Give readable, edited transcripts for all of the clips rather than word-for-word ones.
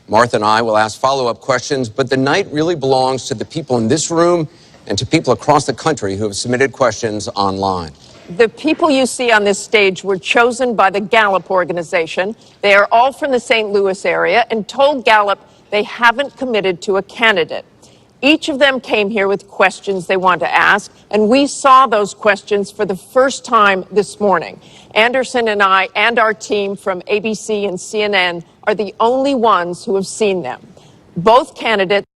Martha and I will ask follow-up questions, but the night really belongs to the people in this room and to people across the country who have submitted questions online. The people you see on this stage were chosen by the Gallup organization. They are all from the St. Louis area and told Gallup they haven't committed to a candidate. Each of them came here with questions they want to ask, and we saw those questions for the first time this morning. Anderson and I and our team from ABC and CNN are the only ones who have seen them. Both candidates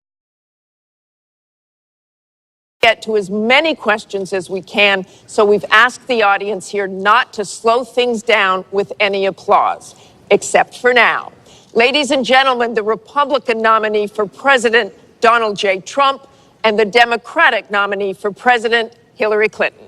get to as many questions as we can, so we've asked the audience here not to slow things down with any applause, except for now. Ladies and gentlemen, the Republican nominee for President, Donald J. Trump, and the Democratic nominee for President, Hillary Clinton.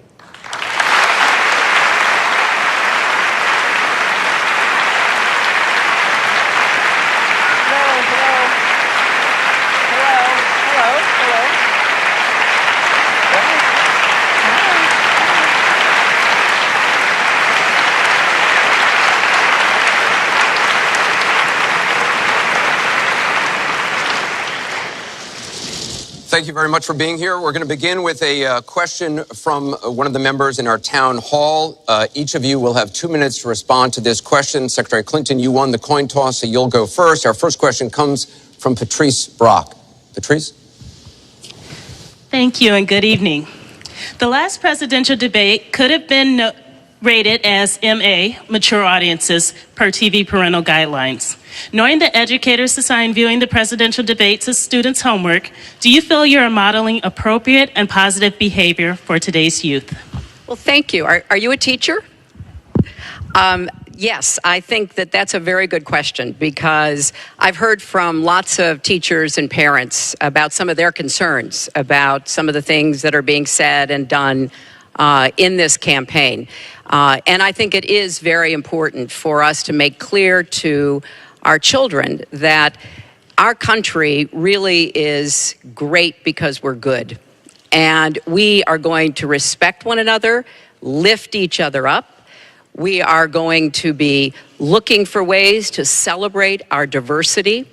Thank you very much for being here. We're going to begin with a question from one of the members in our town hall. Each of you will have 2 minutes to respond to this question. Secretary Clinton, you won the coin toss, so you'll go first. Our first question comes from Patrice Brock. Patrice? Thank you and good evening. The last presidential debate could have been rated as MA, mature audiences, per TV parental guidelines. Knowing that educators assign viewing the presidential debates as students' homework, do you feel you are modeling appropriate and positive behavior for today's youth? Well, thank you. Are you a teacher? Yes, I think that that's a very good question because I've heard from lots of teachers and parents about some of their concerns about some of the things that are being said and done in this campaign. And I think it is very important for us to make clear to our children that our country really is great because we're good. And we are going to respect one another, lift each other up. We are going to be looking for ways to celebrate our diversity.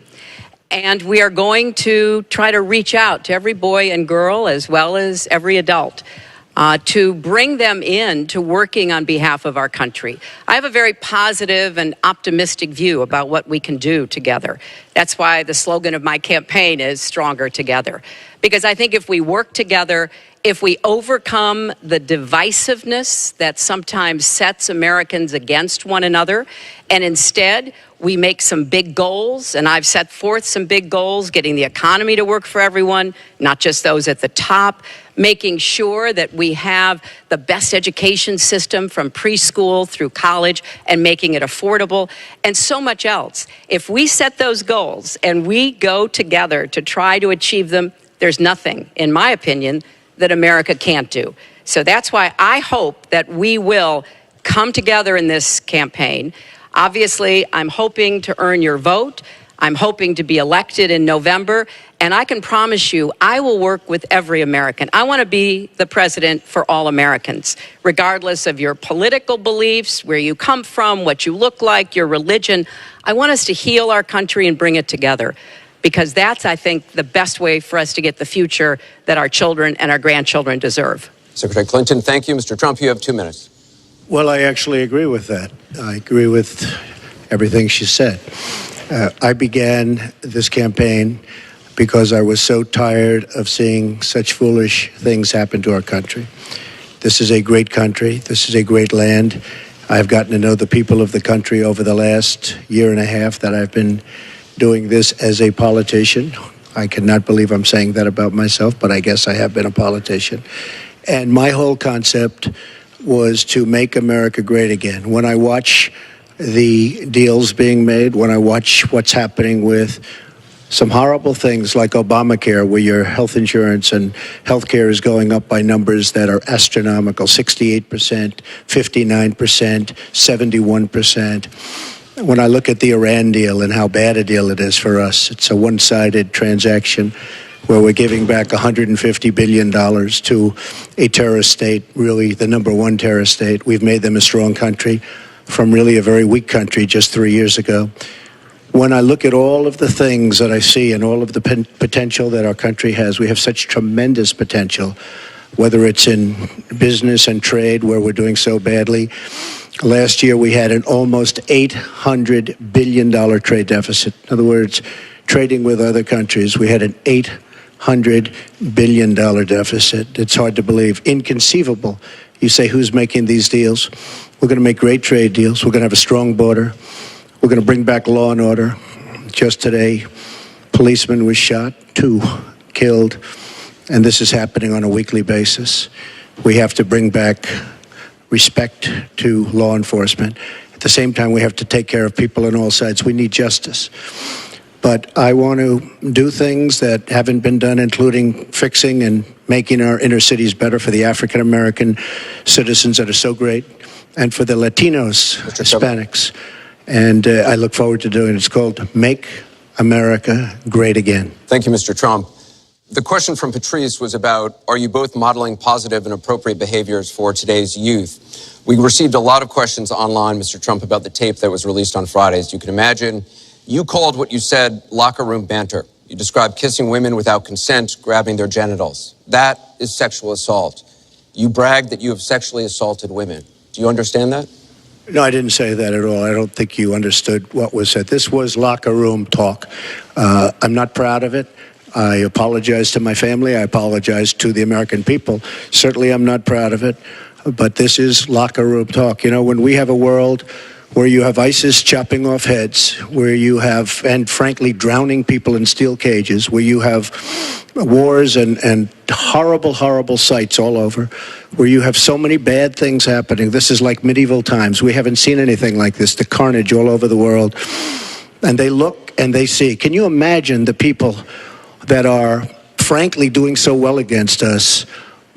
And we are going to try to reach out to every boy and girl as well as every adult to bring them in to working on behalf of our country. I have a very positive and optimistic view about what we can do together. That's why the slogan of my campaign is Stronger Together. Because I think if we work together, if we overcome the divisiveness that sometimes sets Americans against one another, and instead we make some big goals, and I've set forth some big goals, getting the economy to work for everyone, not just those at the top, making sure that we have the best education system from preschool through college and making it affordable, and so much else. If we set those goals and we go together to try to achieve them, there's nothing, in my opinion, that America can't do. So that's why I hope that we will come together in this campaign. Obviously, I'm hoping to earn your vote. I'm hoping to be elected in November, and I can promise you I will work with every American. I want to be the president for all Americans, regardless of your political beliefs, where you come from, what you look like, your religion. I want us to heal our country and bring it together, because that's, I think, the best way for us to get the future that our children and our grandchildren deserve. Secretary Clinton, thank you. Mr. Trump, you have 2 minutes. Well, I actually agree with that. I agree with everything she said. I began this campaign because I was so tired of seeing such foolish things happen to our country. This is a great country. This is a great land. I've gotten to know the people of the country over the last year and a half that I've been doing this as a politician. I cannot believe I'm saying that about myself, but I guess I have been a politician. And my whole concept was to make America great again. When I watch the deals being made, when I watch what's happening with some horrible things like Obamacare, where your health insurance and health care is going up by numbers that are astronomical, 68%, 59%, 71%. When I look at the Iran deal and how bad a deal it is for us, it's a one-sided transaction where we're giving back $150 billion to a terrorist state, really the #1 terrorist state. We've made them a strong country from really a very weak country just 3 years ago. when I look at all of the things that I see and all of the potential that our country has, we have such tremendous potential, whether it's in business and trade, where we're doing so badly. Last year, we had an almost $800 billion trade deficit. In other words, trading with other countries, we had an $800 billion deficit. It's hard to believe, inconceivable. You say, who's making these deals? We're going to make great trade deals. We're going to have a strong border. We're going to bring back law and order. Just today, policeman was shot, 2 killed, and this is happening on a weekly basis. We have to bring back respect to law enforcement. At the same time, we have to take care of people on all sides. We need justice. But I want to do things that haven't been done, including fixing and making our inner cities better for the African American citizens that are so great, and for the Latinos, Hispanics. And I look forward to doing it. It's called Make America Great Again. Thank you, Mr. Trump. The question from Patrice was about, are you both modeling positive and appropriate behaviors for today's youth? We received a lot of questions online, Mr. Trump, about the tape that was released on Friday. As you can imagine, you called what you said locker room banter. You described kissing women without consent, grabbing their genitals. That is sexual assault. You bragged that you have sexually assaulted women. Do you understand that? No, I didn't say that at all. I don't think you understood what was said. This was locker room talk. I'm not proud of it. I apologize to my family. I apologize to the American people. Certainly, I'm not proud of it. But this is locker room talk. You know, when we have a world where you have ISIS chopping off heads, where you have, and frankly, drowning people in steel cages, where you have wars and horrible, horrible sights all over, where you have so many bad things happening. This is like medieval times. We haven't seen anything like this, the carnage all over the world. And they look and they see. Can you imagine the people that are, frankly, doing so well against us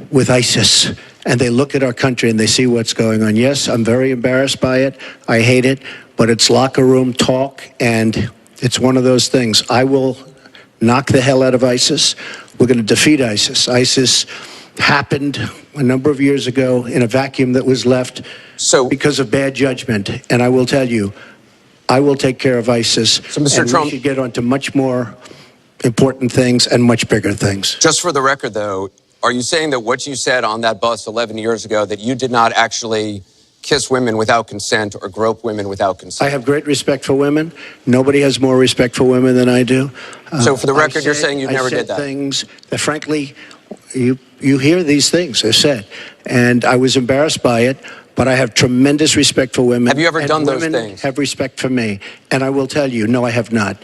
with ISIS? And they look at our country and they see what's going on. Yes, I'm very embarrassed by it. I hate it. But it's locker room talk, and it's one of those things. I will knock the hell out of ISIS. We're going to defeat ISIS. ISIS happened a number of years ago in a vacuum that was left because of bad judgment. And I will tell you, I will take care of ISIS. So, Mr. Trump, we should get on to much more important things and much bigger things. Just for the record, though, are you saying that what you said on that bus 11 years ago, that you did not actually kiss women without consent or grope women without consent? I have great respect for women. Nobody has more respect for women than I do. So for the record, you're saying you never did that? I said things that, frankly, you hear these things are said. And I was embarrassed by it, but I have tremendous respect for women. Have you ever done those things? Women have respect for me. And I will tell you, no, I have not.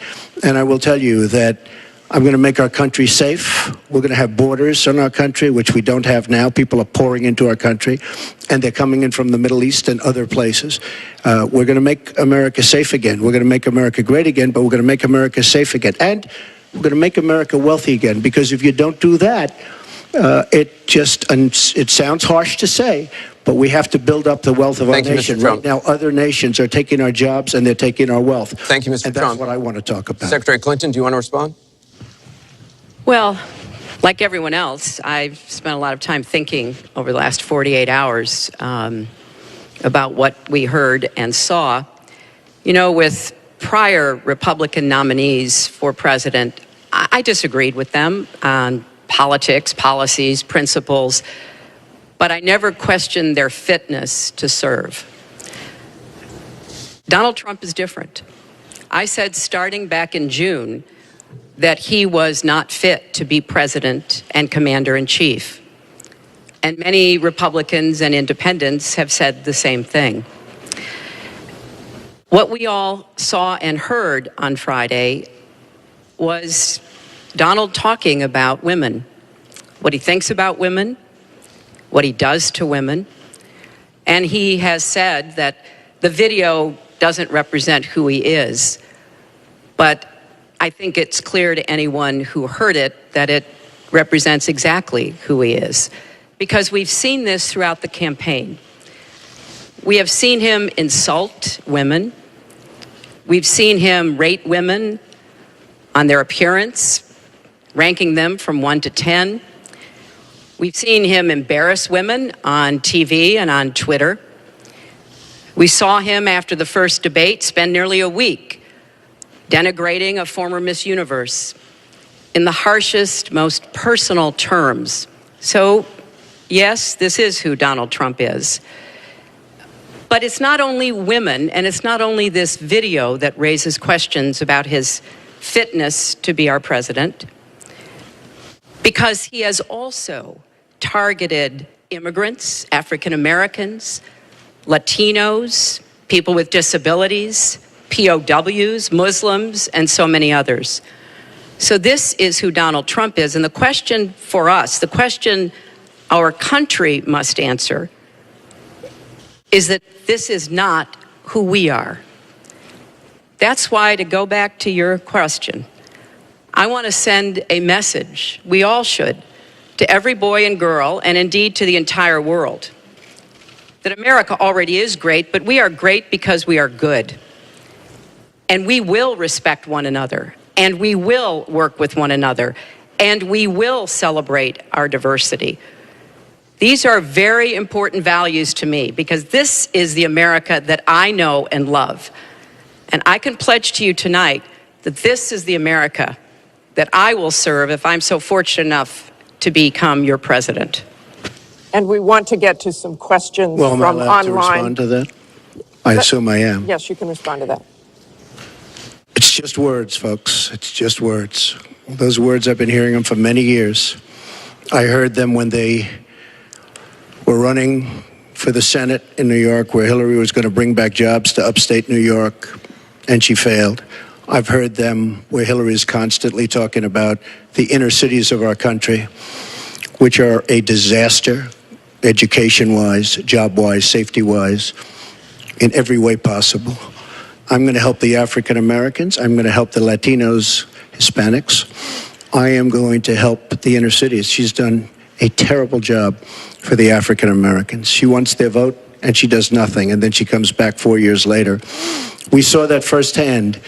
And I will tell you that I'm going to make our country safe. We're going to have borders in our country, which we don't have now. People are pouring into our country, and they're coming in from the Middle East and other places. We're going to make America safe again. We're going to make America great again, but we're going to make America safe again. And we're going to make America wealthy again, because if you don't do that, it sounds harsh to say, but we have to build up the wealth of our nation. Right now, other nations are taking our jobs and they're taking our wealth. Thank you, Mr. Trump. And that's what I want to talk about. Secretary Clinton, do you want to respond? Well, like everyone else, I've spent a lot of time thinking over the last 48 hours about what we heard and saw. You know, with prior Republican nominees for president, I disagreed with them on politics, policies, principles, but I never questioned their fitness to serve. Donald Trump is different. I said starting back in June that he was not fit to be president and commander-in-chief. And many Republicans and independents have said the same thing. What we all saw and heard on Friday was Donald talking about women, what he thinks about women, what he does to women. And he has said that the video doesn't represent who he is, but I think it's clear to anyone who heard it that it represents exactly who he is, because we've seen this throughout the campaign. We have seen him insult women. We've seen him rate women on their appearance, ranking them from 1 to 10. We've seen him embarrass women on TV and on Twitter. We saw him after the first debate spend nearly a week denigrating a former Miss Universe in the harshest, most personal terms. So, yes, this is who Donald Trump is. But it's not only women, and it's not only this video that raises questions about his fitness to be our president, because he has also targeted immigrants, African Americans, Latinos, people with disabilities, POWs, Muslims, and so many others. So this is who Donald Trump is. And the question for us, the question our country must answer, is that this is not who we are. That's why, to go back to your question, I want to send a message, we all should, to every boy and girl, and indeed to the entire world, that America already is great, but we are great because we are good. And we will respect one another, and we will work with one another, and we will celebrate our diversity. These are very important values to me, because this is the America that I know and love. And I can pledge to you tonight that this is the America that I will serve if I'm so fortunate enough to become your president. And we want to get to some questions Well, am I from allowed to online. respond to that? I assume I am. Yes, you can respond to that. It's just words, folks. It's just words. Those words, I've been hearing them for many years. I heard them when they were running for the Senate in New York, where Hillary was going to bring back jobs to upstate New York, and she failed. I've heard them where Hillary is constantly talking about the inner cities of our country, which are a disaster, education-wise, job-wise, safety-wise, in every way possible. I'm going to help the African Americans. I'm going to help the Latinos, Hispanics. I am going to help the inner cities. She's done a terrible job for the African Americans. She wants their vote, and she does nothing, and then she comes back 4 years later. We saw that firsthand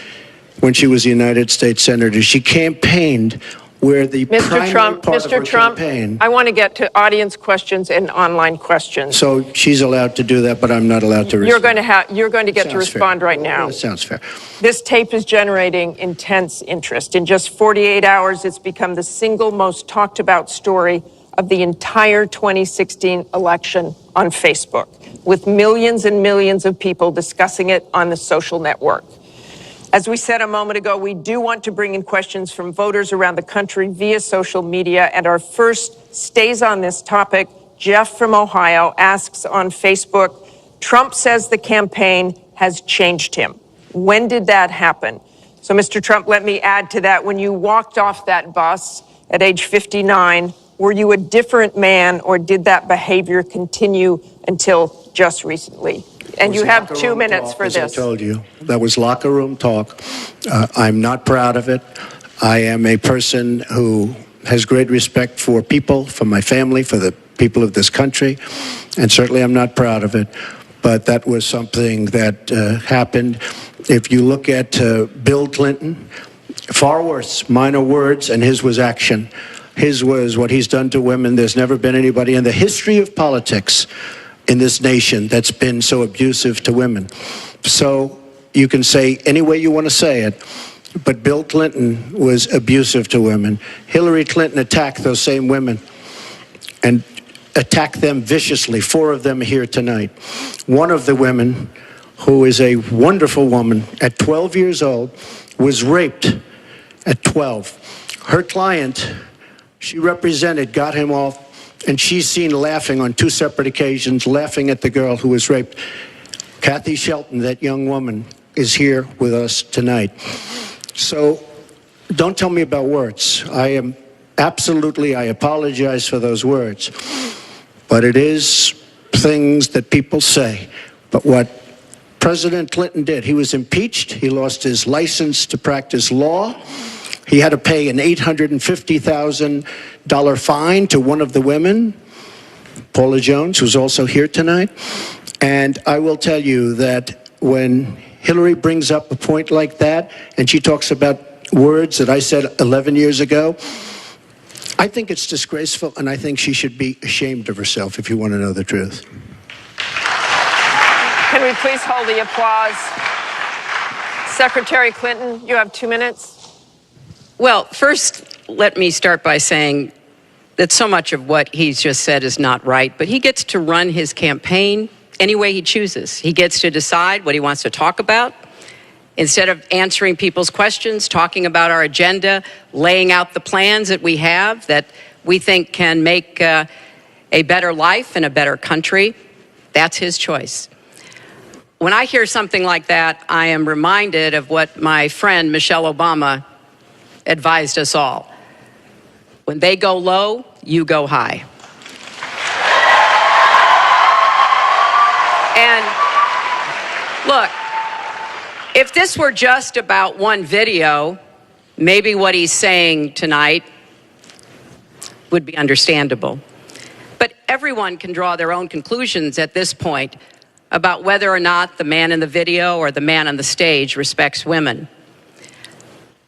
when she was a United States Senator. She campaigned where the primary part of her campaign. I want to get to audience questions and online questions. So she's allowed to do that, but I'm not allowed to respond. You're going to get to Sounds respond fair. right now. That sounds fair. This tape is generating intense interest. In just 48 hours, it's become the single most talked about story of the entire 2016 election on Facebook, with millions and millions of people discussing it on the social network. As we said a moment ago, we do want to bring in questions from voters around the country via social media, and our first stays on this topic. Jeff from Ohio asks on Facebook, Trump says the campaign has changed him. When did that happen? So, Mr. Trump, let me add to that. When you walked off that bus at age 59, were you a different man, or did that behavior continue until just recently? And you have 2 minutes for this. As I told you, that was locker room talk. I'm not proud of it. I am a person who has great respect for people, for my family, for the people of this country, and certainly I'm not proud of it. But that was something that happened. If you look at Bill Clinton, far worse, minor words, and his was action. His was what he's done to women. There's never been anybody in the history of politics in this nation that's been so abusive to women. So you can say any way you want to say it, but Bill Clinton was abusive to women. Hillary Clinton attacked those same women and attacked them viciously. 4 of them are here tonight. One of the women, who is a wonderful woman, at 12 years old, was raped at 12. Her client, she represented, got him off, and she's seen laughing on 2 separate occasions, laughing at the girl who was raped. Kathy Shelton, that young woman, is here with us tonight. So don't tell me about words. I apologize for those words. But it is things that people say. But what President Clinton did, he was impeached. He lost his license to practice law. He had to pay an $850,000 fine to one of the women, Paula Jones, who's also here tonight. And I will tell you that when Hillary brings up a point like that, and she talks about words that I said 11 years ago, I think it's disgraceful, and I think she should be ashamed of herself, if you want to know the truth. Can we please hold the applause? Secretary Clinton, you have 2 minutes. Well, first, let me start by saying that so much of what he's just said is not right, but he gets to run his campaign any way he chooses. He gets to decide what he wants to talk about. Instead of answering people's questions, talking about our agenda, laying out the plans that we have that we think can make a better life and a better country, that's his choice. When I hear something like that, I am reminded of what my friend Michelle Obama advised us all. When they go low, you go high. And look, if this were just about one video, maybe what he's saying tonight would be understandable. But everyone can draw their own conclusions at this point about whether or not the man in the video or the man on the stage respects women.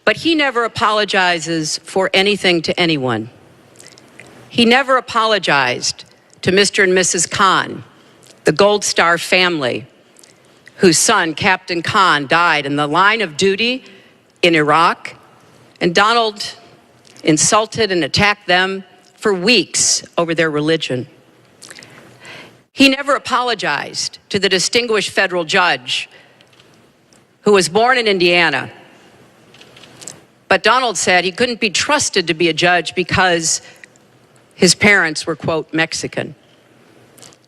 But he never apologizes for anything to anyone. He never apologized to Mr. and Mrs. Khan, the Gold Star family, whose son, Captain Khan, died in the line of duty in Iraq, and Donald insulted and attacked them for weeks over their religion. He never apologized to the distinguished federal judge who was born in Indiana. But Donald said he couldn't be trusted to be a judge because his parents were, quote, Mexican.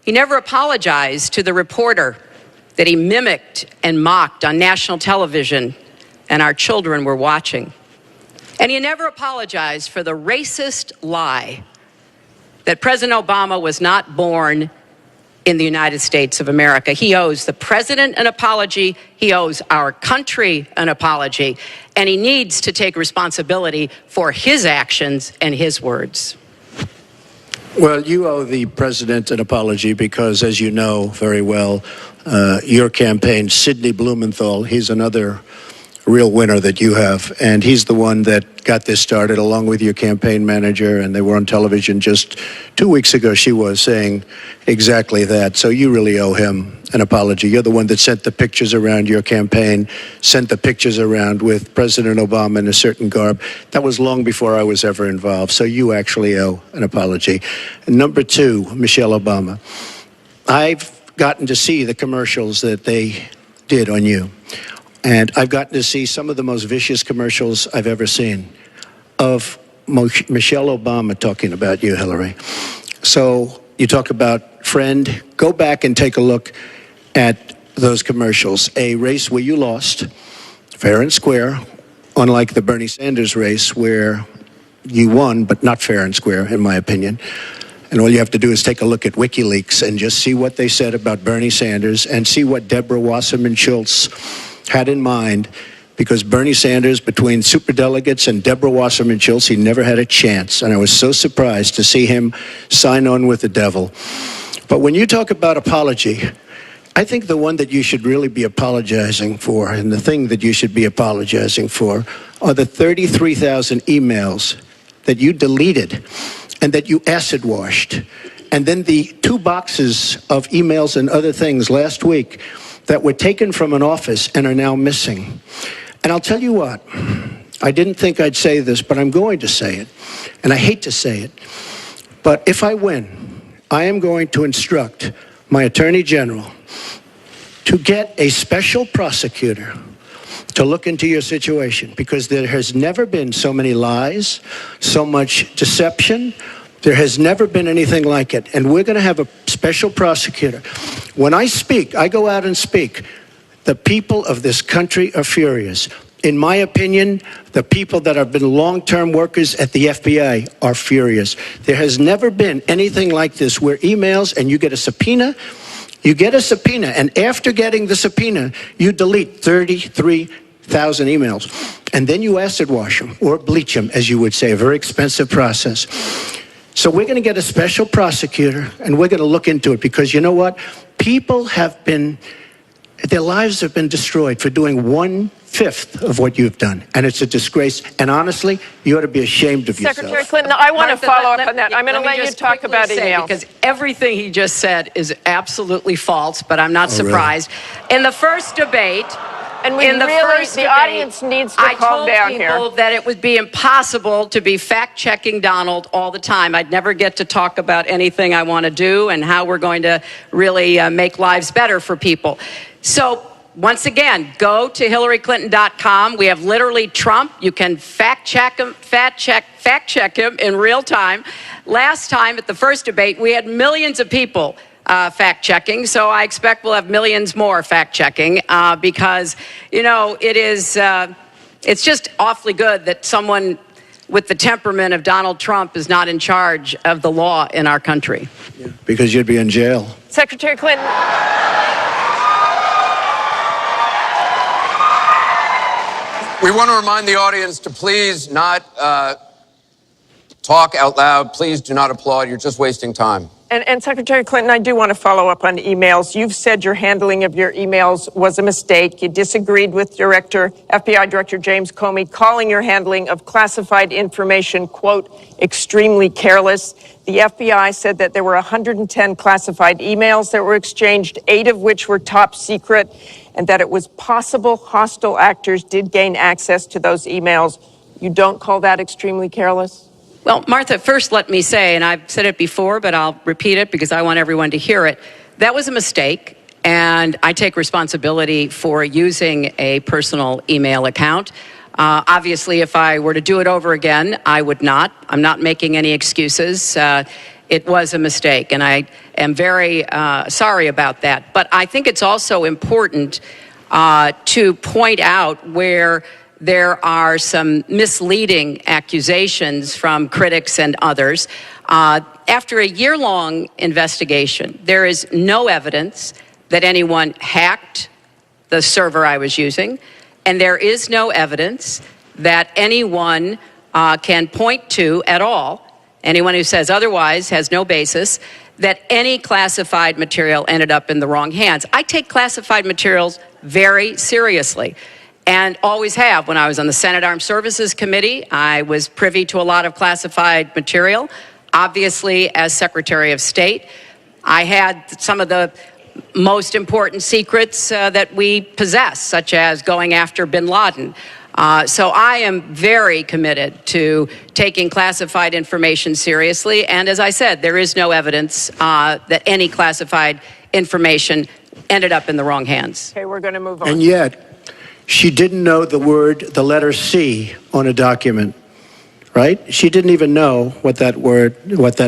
He never apologized to the reporter that he mimicked and mocked on national television and our children were watching. And he never apologized for the racist lie that President Obama was not born in the United States of America. He owes the president an apology. He owes our country an apology. And he needs to take responsibility for his actions and his words. Well, you owe the president an apology because, as you know very well, your campaign, Sidney Blumenthal, he's another real winner that you have. And he's the one that got this started along with your campaign manager. And they were on television just 2 weeks ago. She was saying exactly that. So you really owe him an apology. You're the one that sent the pictures around your campaign, sent the pictures around with President Obama in a certain garb. That was long before I was ever involved. So you actually owe an apology. And number two, Michelle Obama. I've gotten to see the commercials that they did on you. And I've gotten to see some of the most vicious commercials I've ever seen of Michelle Obama talking about you, Hillary. So you talk about friend, go back and take a look at those commercials. A race where you lost, fair and square, unlike the Bernie Sanders race where you won, but not fair and square, in my opinion. And all you have to do is take a look at WikiLeaks and just see what they said about Bernie Sanders and see what Deborah Wasserman Schultz had in mind, because Bernie Sanders, between superdelegates and Deborah Wasserman Schultz, he never had a chance. And I was so surprised to see him sign on with the devil. But when you talk about apology, I think the one that you should really be apologizing for, and the thing that you should be apologizing for, are the 33,000 emails that you deleted and that you acid washed. And then the 2 boxes of emails and other things last week that were taken from an office and are now missing. And I'll tell you what, I didn't think I'd say this, but I'm going to say it. And I hate to say it. But if I win, I am going to instruct my Attorney General to get a special prosecutor to look into your situation, because there has never been so many lies, so much deception. There has never been anything like it. And we're going to have a special prosecutor. When I speak, I go out and speak. The people of this country are furious. In my opinion, the people that have been long-term workers at the FBI are furious. There has never been anything like this where emails and you get a subpoena. You get a subpoena, and after getting the subpoena, you delete 33,000 emails. And then you acid wash them, or bleach them, as you would say, a very expensive process. So we're going to get a special prosecutor, and we're going to look into it, because you know what? People have been, their lives have been destroyed for doing 1/5 of what you've done. And it's a disgrace. And honestly, you ought to be ashamed of yourself. Secretary Clinton, I want to follow up on that. I'm going to let you just talk about quickly say, emails. because everything he just said is absolutely false, but I'm not surprised. Really? In the first debate, And we in the really, first the debate, audience needs to calm down here. I told people that it would be impossible to be fact-checking Donald all the time. I'd never get to talk about anything I want to do and how we're going to really make lives better for people. So once again, go to HillaryClinton.com. We have literally Trump. You can fact check him in real time. Last time at the first debate, we had millions of people fact-checking, so I expect we'll have millions more fact-checking because, you know, it's just awfully good that someone with the temperament of Donald Trump is not in charge of the law in our country. Yeah, because you'd be in jail. Secretary Clinton. We want to remind the audience to please not talk out loud. Please do not applaud. You're just wasting time. And Secretary Clinton, I do want to follow up on emails. You've said your handling of your emails was a mistake. You disagreed with FBI Director James Comey, calling your handling of classified information, quote, extremely careless. The FBI said that there were 110 classified emails that were exchanged, 8 of which were top secret, and that it was possible hostile actors did gain access to those emails. You don't call that extremely careless? Well, Martha, first let me say, and I've said it before, but I'll repeat it because I want everyone to hear it. That was a mistake, and I take responsibility for using a personal email account. Obviously, if I were to do it over again, I would not. I'm not making any excuses. It was a mistake, and I am very sorry about that. But I think it's also important to point out where there are some misleading accusations from critics and others. After a year-long investigation, there is no evidence that anyone hacked the server I was using, and there is no evidence that anyone can point to at all, anyone who says otherwise has no basis, that any classified material ended up in the wrong hands. I take classified materials very seriously, and always have. When I was on the Senate Armed Services Committee, I was privy to a lot of classified material. Obviously, as Secretary of State, I had some of the most important secrets that we possess, such as going after bin Laden. So I am very committed to taking classified information seriously. And as I said, there is no evidence that any classified information ended up in the wrong hands. Okay, we're going to move on. And yet, she didn't know the letter C on a document, right? She didn't even know what that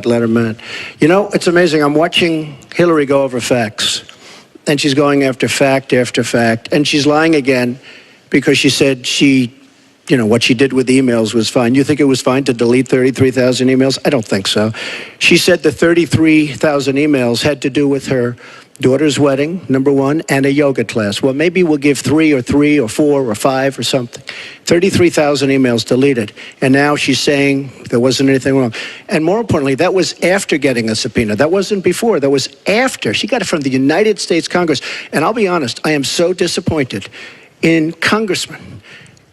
letter meant. You know, it's amazing. I'm watching Hillary go over facts, and she's going after fact, and she's lying again because she said what she did with emails was fine. You think it was fine to delete 33,000 emails? I don't think so. She said the 33,000 emails had to do with her daughter's wedding, number one, and a yoga class. Well, maybe we'll give 3 or 4 or 5 or something. 33,000 emails deleted. And now she's saying there wasn't anything wrong. And more importantly, that was after getting a subpoena. That wasn't before. That was after. She got it from the United States Congress. And I'll be honest, I am so disappointed in congressmen,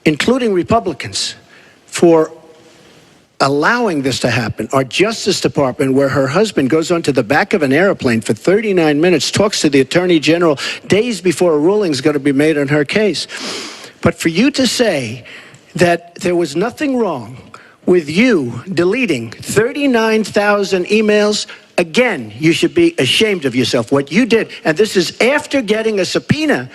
including Republicans, for allowing this to happen. Our Justice Department, where her husband goes onto the back of an airplane for 39 minutes, talks to the Attorney General days before a ruling is going to be made on her case. But for you to say that there was nothing wrong with you deleting 39,000 emails, again, you should be ashamed of yourself. What you did, and this is after getting a subpoena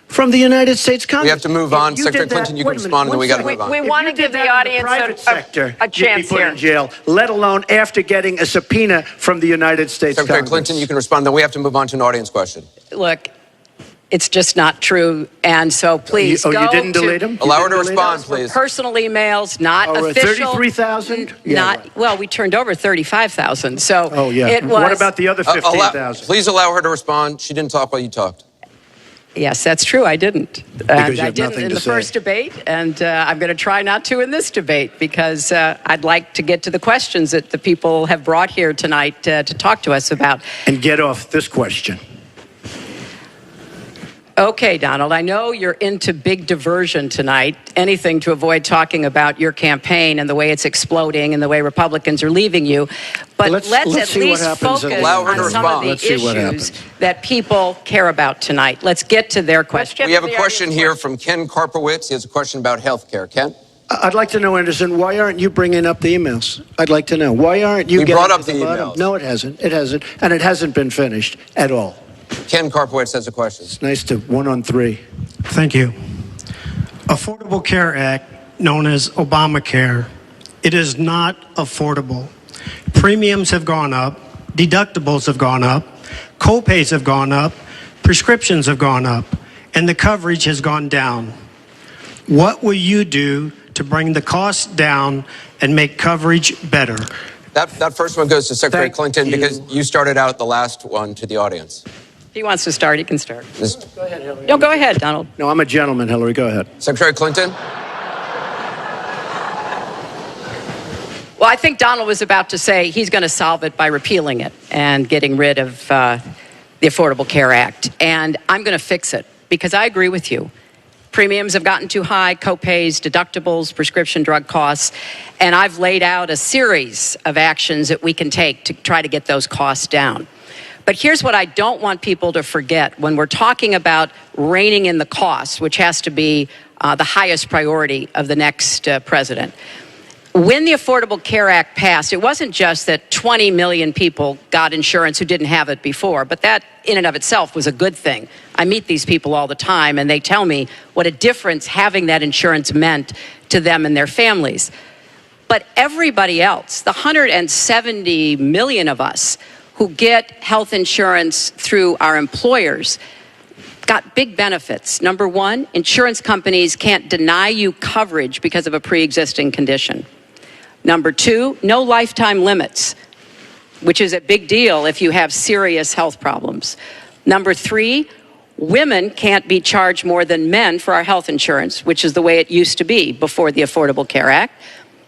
from the United States Congress. We have to move on. Secretary Clinton, you can respond, and then we got to move on. We want to give the audience a chance you'd be put in jail, let alone after getting a subpoena from the United States Secretary Congress. Clinton, you can respond, then we have to move on to an audience question. Look, it's just not true, and so please go you didn't delete them? Allow her to respond, please. Personal emails, not official. 33,000? Well, we turned over 35,000, so it was. What about the other 15,000? Please allow her to respond. She didn't talk while you talked. Yes, that's true. I didn't. Because I didn't in the first debate, and I'm going to try not to in this debate because I'd like to get to the questions that the people have brought here tonight to talk to us about. And get off this question. Okay, Donald, I know you're into big diversion tonight, anything to avoid talking about your campaign and the way it's exploding and the way Republicans are leaving you. But Let's let's see at what least happens focus in Allow her to on some of respond. the Let's see what issues happens. that people care about tonight. Let's get to their questions. We have a question here from Ken Karpowitz. He has a question about health care. Ken? I'd like to know, Anderson, why aren't you bringing up the emails? I'd like to know. Why aren't you We getting brought up to the bottom? emails. No, it hasn't. It hasn't. And it hasn't been finished at all. Ken Karpowitz has a question. It's nice to 1 on 3. Thank you. Affordable Care Act, known as Obamacare, it is not affordable. Premiums have gone up, deductibles have gone up, co-pays have gone up, prescriptions have gone up, and the coverage has gone down. What will you do to bring the costs down and make coverage better? That first one goes to Secretary Thank Clinton you. because you started out the last one to the audience. If he wants to start, he can start. This- Go ahead, Hillary. No, go ahead, Donald. No, I'm a gentleman, Hillary. Go ahead. Secretary Clinton? Well, I think Donald was about to say he's going to solve it by repealing it and getting rid of the Affordable Care Act. And I'm going to fix it because I agree with you. Premiums have gotten too high, co-pays, deductibles, prescription drug costs, and I've laid out a series of actions that we can take to try to get those costs down. But here's what I don't want people to forget when we're talking about reining in the costs, which has to be the highest priority of the next president. When the Affordable Care Act passed, it wasn't just that 20 million people got insurance who didn't have it before, but that in and of itself was a good thing. I meet these people all the time, and they tell me what a difference having that insurance meant to them and their families. But everybody else, the 170 million of us who get health insurance through our employers, got big benefits. Number one, insurance companies can't deny you coverage because of a pre-existing condition. Number two, no lifetime limits, which is a big deal if you have serious health problems. Number three, women can't be charged more than men for our health insurance, which is the way it used to be before the Affordable Care Act.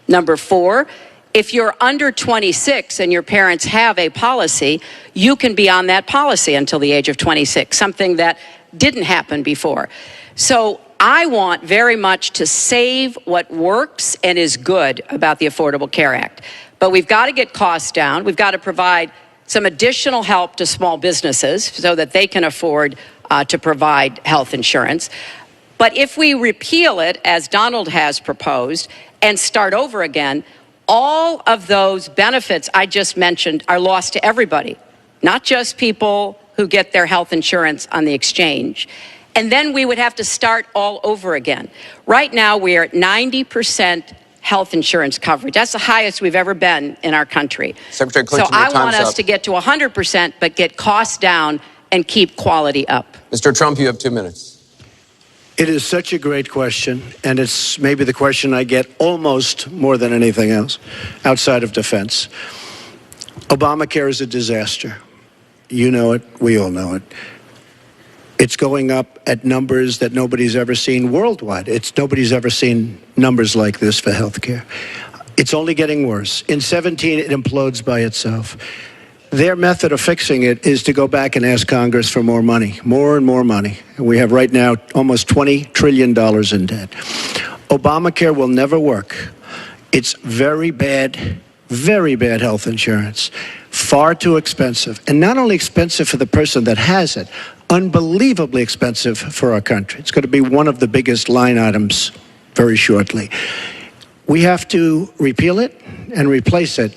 Number four, if you're under 26 and your parents have a policy, you can be on that policy until the age of 26, something that didn't happen before. So I want very much to save what works and is good about the Affordable Care Act. But we've got to get costs down. We've got to provide some additional help to small businesses so that they can afford to provide health insurance. But if we repeal it, as Donald has proposed, and start over again, all of those benefits I just mentioned are lost to everybody, not just people who get their health insurance on the exchange. And then we would have to start all over again. Right now, we are at 90% health insurance coverage. That's the highest we've ever been in our country. Secretary Clinton, so your I want time's us up. to get to 100%, but get costs down and keep quality up. Mr. Trump, you have 2 minutes. It is such a great question, and it's maybe the question I get almost more than anything else outside of defense. Obamacare is a disaster. You know it. We all know it. It's going up at numbers that nobody's ever seen worldwide. Nobody's ever seen numbers like this for healthcare. It's only getting worse. In 17, it implodes by itself. Their method of fixing it is to go back and ask Congress for more money, more and more money. And we have right now almost $20 trillion in debt. Obamacare will never work. It's very bad health insurance. Far too expensive. And not only expensive for the person that has it, unbelievably expensive for our country. It's going to be one of the biggest line items very shortly. We have to repeal it and replace it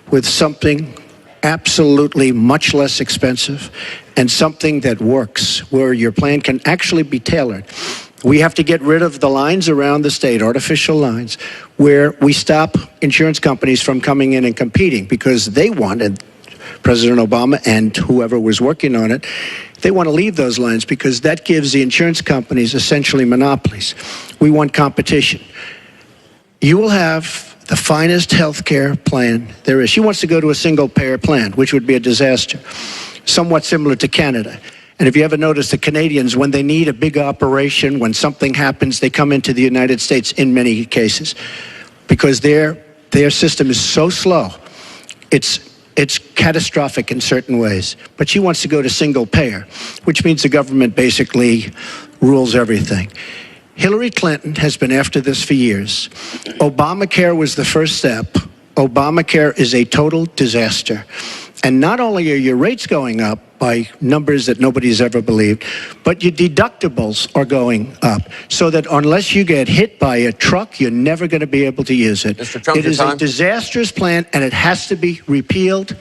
with something absolutely much less expensive and something that works, where your plan can actually be tailored. We have to get rid of the lines around the state, artificial lines, where we stop insurance companies from coming in and competing because they wanted, President Obama and whoever was working on it, they want to leave those lines because that gives the insurance companies essentially monopolies. We want competition. You will have the finest health care plan there is. She wants to go to a single-payer plan, which would be a disaster, somewhat similar to Canada. And if you ever notice, the Canadians, when they need a big operation, when something happens, they come into the United States in many cases because their system is so slow. It's it's catastrophic in certain ways. But she wants to go to single payer, which means the government basically rules everything. Hillary Clinton has been after this for years. Obamacare was the first step. Obamacare is a total disaster. And not only are your rates going up by numbers that nobody's ever believed, but your deductibles are going up. So that unless you get hit by a truck, you're never going to be able to use it. Mr. Trump, it is a disastrous plan, and it has to be repealed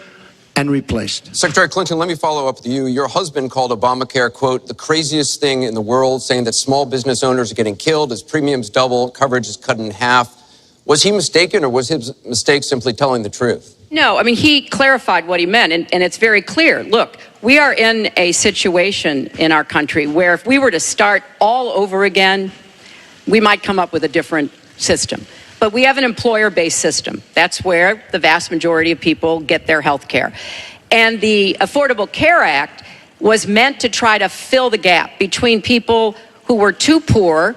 and replaced. Secretary Clinton, let me follow up with you. Your husband called Obamacare, quote, the craziest thing in the world, saying that small business owners are getting killed as premiums double, coverage is cut in half. Was he mistaken, or was his mistake simply telling the truth? No, I mean, he clarified what he meant, and it's very clear. Look, we are in a situation in our country where if we were to start all over again, we might come up with a different system. But we have an employer-based system. That's where the vast majority of people get their health care. And the Affordable Care Act was meant to try to fill the gap between people who were too poor